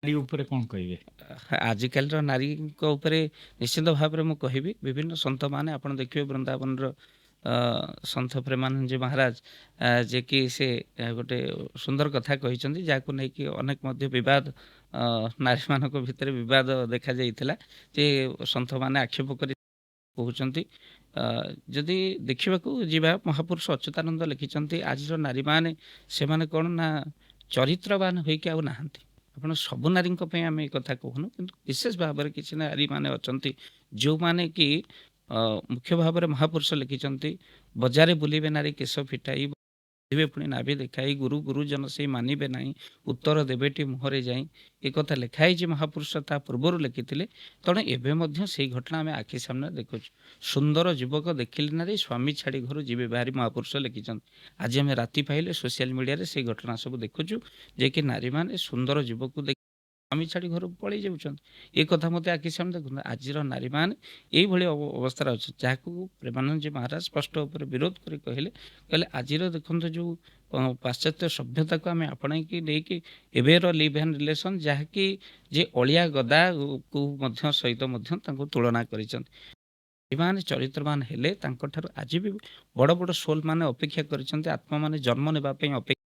ନାରୀ ଉପରେ କ'ଣ କହିବେ? ଆଜିକାଲିର ନାରୀଙ୍କ ଉପରେ ନିଶ୍ଚିନ୍ତ ଭାବରେ ମୁଁ କହିବି ବିଭିନ୍ନ ସନ୍ଥମାନେ ଆପଣ ଦେଖିବେ ବୃନ୍ଦାବନର ସନ୍ଥ ପ୍ରେମାନନ୍ଦଜୀ ମହାରାଜ ଯିଏକି ସେ ଗୋଟେ ସୁନ୍ଦର କଥା କହିଛନ୍ତି ଯାହାକୁ ନେଇକି ଅନେକ ମଧ୍ୟ ବିବାଦ ନାରୀମାନଙ୍କ ଭିତରେ ବିବାଦ ଦେଖାଯାଇଥିଲା ଯେ ସନ୍ଥମାନେ ଆକ୍ଷେପ କରି କହୁଛନ୍ତି ଅ, ଯଦି ଦେଖିବାକୁ ଯିବା ମହାପୁରୁଷ ଅଚ୍ୟୁତାନନ୍ଦ ଲେଖିଛନ୍ତି ଆଜିର ନାରୀମାନେ ସେମାନେ କ'ଣ ନା ଚରିତ୍ରବାନ ହୋଇକି ଆଉ ନାହାନ୍ତି। ଆପଣ ସବୁ ନାରୀଙ୍କ ପାଇଁ ଆମେ ଏ କଥା କହୁନୁ କିନ୍ତୁ ବିଶେଷ ଭାବରେ କିଛି ନାରୀମାନେ ଅଛନ୍ତି ଯେଉଁମାନେ କି ମୁଖ୍ୟ ଭାବରେ ମହାପୁରୁଷ ଲେଖିଛନ୍ତି ବଜାରେ ବୁଲିବେ ନାରୀ କେଶ ଫିଟାଇ ବୁଲିବେ ପୁଣି ନାଭି ଦେଖାଇ ଗୁରୁ ଗୁରୁଜନ ସେଇ ମାନିବେ ନାହିଁ ଉତ୍ତର ଦେବେଟି ମୁହଁରେ ଯାଇ ଏ କଥା ଲେଖା ହେଇଛି ମହାପୁରୁଷ ତା ପୂର୍ବରୁ ଲେଖିଥିଲେ। ତେଣୁ ଏବେ ମଧ୍ୟ ସେଇ ଘଟଣା ଆମେ ଆଖି ସାମ୍ନାରେ ଦେଖୁଛୁ। ସୁନ୍ଦର ଯୁବକ ଦେଖିଲେ ନାରୀ ସ୍ୱାମୀ ଛାଡ଼ି ଘରୁ ଯିବେ ବାହାରି ମହାପୁରୁଷ ଲେଖିଛନ୍ତି। ଆଜି ଆମେ ରାତି ପାଇଲେ ସୋସିଆଲ ମିଡ଼ିଆରେ ସେଇ ଘଟଣା ସବୁ ଦେଖୁଛୁ ଯେ କି ନାରୀମାନେ ସୁନ୍ଦର ଯୁବକକୁ ଦେଖି ସ୍ୱାମୀ ଛାଡ଼ି ଘରକୁ ପଳେଇ ଯାଉଛନ୍ତି। ଏ କଥା ମୋତେ ଆଖି ସାମ୍ନାରେ ଦେଖୁଛନ୍ତି। ଆଜିର ନାରୀମାନେ ଏଇଭଳି ଅବସ୍ଥାରେ ଅଛି ଯାହାକୁ ପ୍ରେମାନନ୍ଦଜୀ ମହାରାଜ ସ୍ପଷ୍ଟ ଉପରେ ବିରୋଧ କରି କହିଲେ କହିଲେ ଆଜିର ଦେଖନ୍ତୁ ଯେଉଁ ପାଶ୍ଚାତ୍ୟ ସଭ୍ୟତାକୁ ଆମେ ଆପଣେଇକି ନେଇକି ଏବେର ଲିଭ୍ ଆଣ୍ଡ ରିଲେସନ୍ ଯାହାକି ଯେ ଅଳିଆ ଗଦାକୁ ମଧ୍ୟ ସହିତ ମଧ୍ୟ ତାଙ୍କୁ ତୁଳନା କରିଛନ୍ତି। ଏମାନେ ଚରିତ୍ରବାନ ହେଲେ ତାଙ୍କଠାରୁ ଆଜି ବି ବଡ଼ ବଡ଼ ସୋଲ୍ ମାନେ ଅପେକ୍ଷା କରିଛନ୍ତି ଆତ୍ମାମାନେ ଜନ୍ମ ନେବା ପାଇଁ ଅପେକ୍ଷା